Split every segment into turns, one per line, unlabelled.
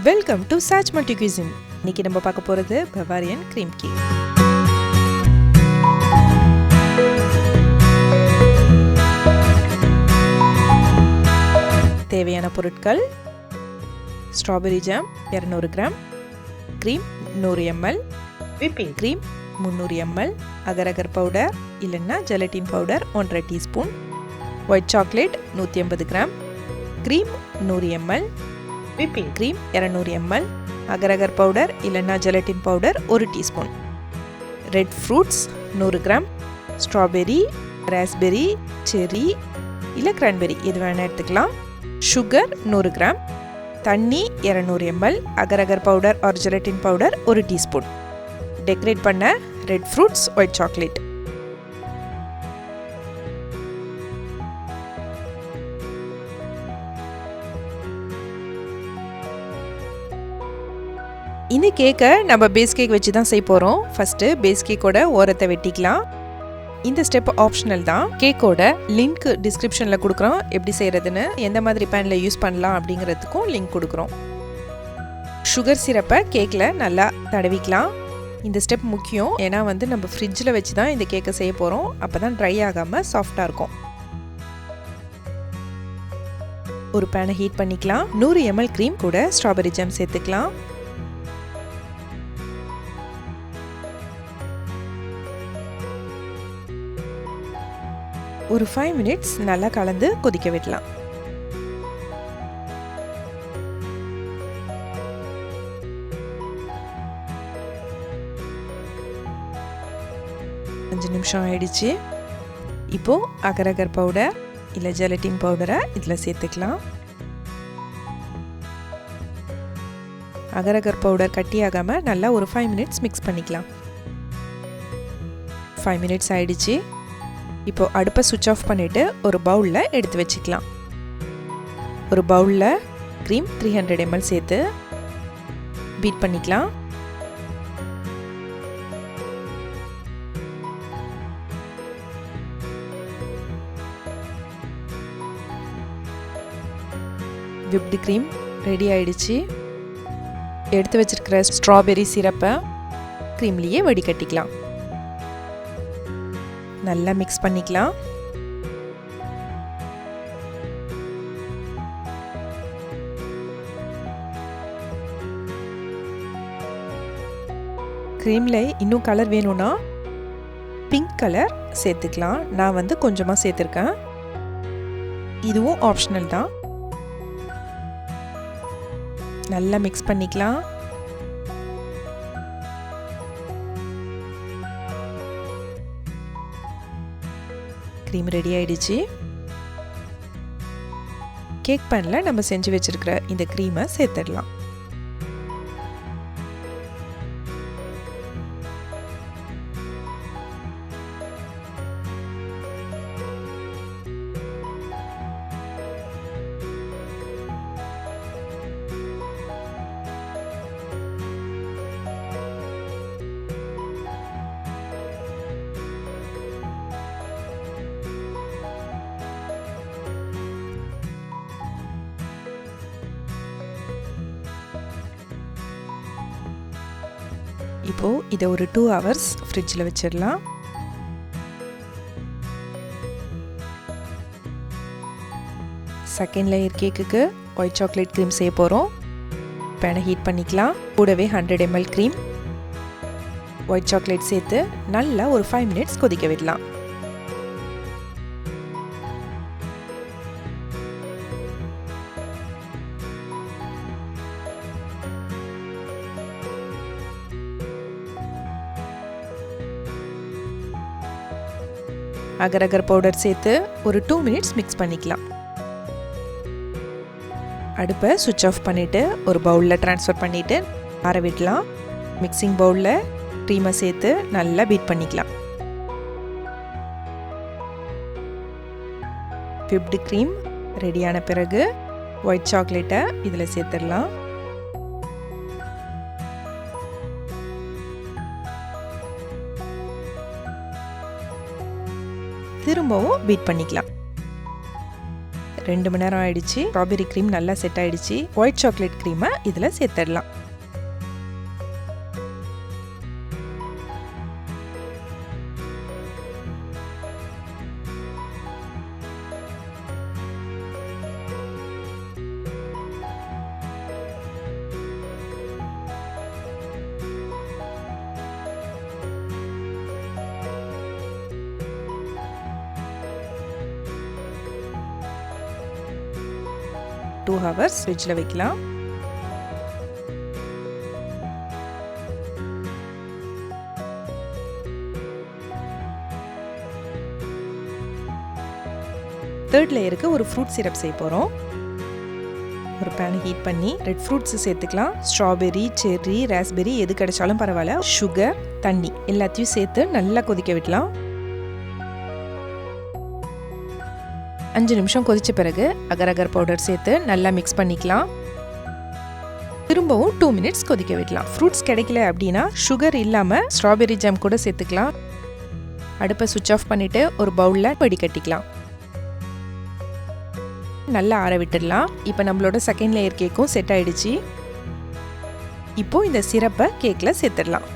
Welcome to சாச் multi cuisine. இன்னைக்கு நம்ம பார்க்க போகிறது பவாரியன் க்ரீம் கேக். தேவையான பொருட்கள்: strawberry jam 200 gram, cream 100 ml, whipping cream 300 ml, agar agar powder இல்லைன்னா gelatin powder 1.5 teaspoon, white chocolate 150 gram, cream 100 ml, whipping cream 200 ml, agar agar powder இல்லைன்னா gelatin powder 1 teaspoon, red fruits 100 gram, strawberry, raspberry, cherry இல்லை cranberry எது வேணால் எடுத்துக்கலாம், sugar 100 gram, தண்ணி 200 ml, agar agar powder R gelatin powder 1 teaspoon. Decorate பண்ண red fruits, white chocolate. இந்த கேக்கை நம்ம பேஸ் கேக் வச்சு தான் செய்ய போகிறோம். ஃபஸ்ட்டு பேஸ் கேக்கோட ஓரத்தை வெட்டிக்கலாம். இந்த ஸ்டெப் ஆப்ஷனல் தான். கேக்கோட லிங்க் டிஸ்கிரிப்ஷனில் கொடுக்குறோம். எப்படி செய்கிறதுன்னு, எந்த மாதிரி பேனில் யூஸ் பண்ணலாம் அப்படிங்கிறதுக்கும் லிங்க் கொடுக்குறோம். சுகர் சிரப்பை கேக்கில் நல்லா தடவிக்கலாம். இந்த ஸ்டெப் முக்கியம். ஏன்னா நம்ம ஃப்ரிட்ஜில் வச்சு தான் இந்த கேக்கை செய்ய போகிறோம். அப்போ தான் ட்ரை ஆகாமல் சாஃப்டாக இருக்கும். ஒரு பேனை ஹீட் பண்ணிக்கலாம். 100 ml க்ரீம் கூட ஸ்ட்ராபெரி ஜாம் சேர்த்துக்கலாம். ஒரு 5 மினிட்ஸ் நல்லா கலந்து கொதிக்க விடலாம். அஞ்சு நிமிஷம் ஆயிடுச்சு. இப்போ அகர் அகர் பவுடர் இல்லை ஜெலட்டின் பவுடரை இதில் சேர்த்துக்கலாம். அகர் அகர் பவுடர் கட்டியாகாமல் நல்லா ஒரு 5 மினிட்ஸ் மிக்ஸ் பண்ணிக்கலாம். 5 மினிட்ஸ் ஆயிடுச்சு. இப்போ அடுப்பை சுவிட்ச் ஆஃப் பண்ணிவிட்டு ஒரு பவுலில் எடுத்து வச்சுக்கலாம். ஒரு பவுலில் க்ரீம் 300 ml சேர்த்து பீட் பண்ணிக்கலாம். விப்டு க்ரீம் ரெடி ஆயிடுச்சு. எடுத்து வச்சிருக்கிற ஸ்ட்ராபெரி சிரப்பை க்ரீம்லேயே வடிகட்டிக்கலாம். நல்லா மிக்ஸ் பண்ணிக்கலாம். க்ரீமில் இன்னும் கலர் வேணும்னா பிங்க் கலர் சேர்த்துக்கலாம். நான் கொஞ்சமாக சேர்த்துருக்கேன். இதுவும் ஆப்ஷனல் தான். நல்லா மிக்ஸ் பண்ணிக்கலாம். க்ரீம் ரெடி ஆயிடுச்சு. கேக் பேனில் நம்ம செஞ்சு வச்சிருக்கிற இந்த க்ரீமை சேர்த்துடலாம். இப்போ இதை ஒரு 2 hours ஃப்ரிட்ஜில் வச்சிடலாம். செகண்ட் லேயர் கேக்குக்கு ஒயிட் சாக்லேட் க்ரீம் செய்ய போகிறோம். பேனை ஹீட் பண்ணிக்கலாம். கூடவே 100 ml க்ரீம், ஒயிட் சாக்லேட் சேர்த்து நல்லா ஒரு 5 மினிட்ஸ் கொதிக்க விடலாம். அகர் அகர் பவுடர் சேர்த்து ஒரு 2 மினிட்ஸ் மிக்ஸ் பண்ணிக்கலாம். அடுப்பை சுவிட்ச் ஆஃப் பண்ணிவிட்டு ஒரு பவுலில் ட்ரான்ஸ்ஃபர் பண்ணிவிட்டு ஆற விடலாம். மிக்சிங் பவுலில் க்ரீமை சேர்த்து நல்லா பீட் பண்ணிக்கலாம். விப்டு க்ரீம் ரெடியான பிறகு ஒயிட் சாக்லேட்டை இதில் சேர்த்துடலாம். திரும்பவும் பீட் பண்ணிக்கலாம். 2 மணி நேரம் ஆயிடுச்சு. ஸ்ட்ராபெரி க்ரீம் நல்லா செட் ஆயிடுச்சு. ஒயிட் சாக்லேட் க்ரீமை இதில் சேர்த்துடலாம். டூ ஹவர்ஸ் ஃப்ரிட்ஜில் வைக்கலாம். தேர்ட் லேயருக்கு ஒரு ஃப்ரூட் சிரப் செய்ய போகிறோம். ஒரு பேன் ஹீட் பண்ணி ரெட் ஃப்ரூட்ஸ் சேர்த்துக்கலாம். ஸ்ட்ராபெரி, செர்ரி, ராஸ்பெரி எது கிடைச்சாலும் பரவாயில்ல. சுகர், தண்ணி எல்லாத்தையும் சேர்த்து நல்லா கொதிக்க விடலாம். 5 நிமிஷம் கொதிச்ச பிறகு அகர் அகர் பவுடர் சேர்த்து நல்லா மிக்ஸ் பண்ணிக்கலாம். திரும்பவும் 2 மினிட்ஸ் கொதிக்க விடலாம். ஃப்ரூட்ஸ் கிடைக்கல அப்படின்னா சுகர் இல்லாமல் ஸ்ட்ராபெரி ஜாம் கூட சேர்த்துக்கலாம். அடுப்பை சுவிட்ச் ஆஃப் பண்ணிவிட்டு ஒரு பவுலில் வடிகட்டிக்கலாம். நல்லா ஆற விட்டுடலாம். இப்போ நம்மளோட செகண்ட் லேயர் கேக்கும் செட் ஆயிடுச்சு. இப்போ இந்த சிரப்பை கேக்கில் சேர்த்துடலாம்.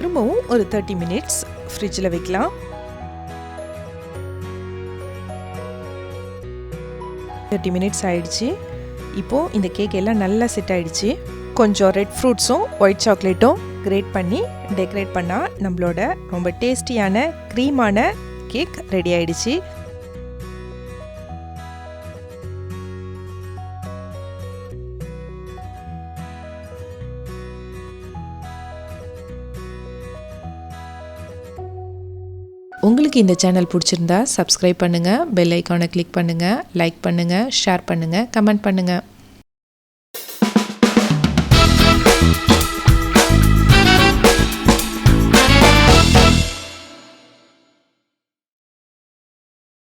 திரும்பவும் ஒரு 30 மினிட்ஸ் ஃப்ரிட்ஜில் வைக்கலாம். 30 மினிட்ஸ் ஆயிடுச்சு. இப்போது இந்த கேக் எல்லாம் நல்லா செட் ஆயிடுச்சு. கொஞ்சம் ரெட் ஃப்ரூட்ஸும் ஒயிட் சாக்லேட்டும் கிரேட் பண்ணி டெக்கரேட் பண்ணால் நம்மளோட ரொம்ப டேஸ்டியான க்ரீமான கேக் ரெடி ஆயிடுச்சு. உங்களுக்கு இந்த சேனல் பிடிச்சிருந்தா சப்ஸ்கிரைப் பண்ணுங்கள், பெல் ஐக்கானை கிளிக் பண்ணுங்கள், லைக் பண்ணுங்கள், ஷேர் பண்ணுங்கள், கமெண்ட் பண்ணுங்கள்.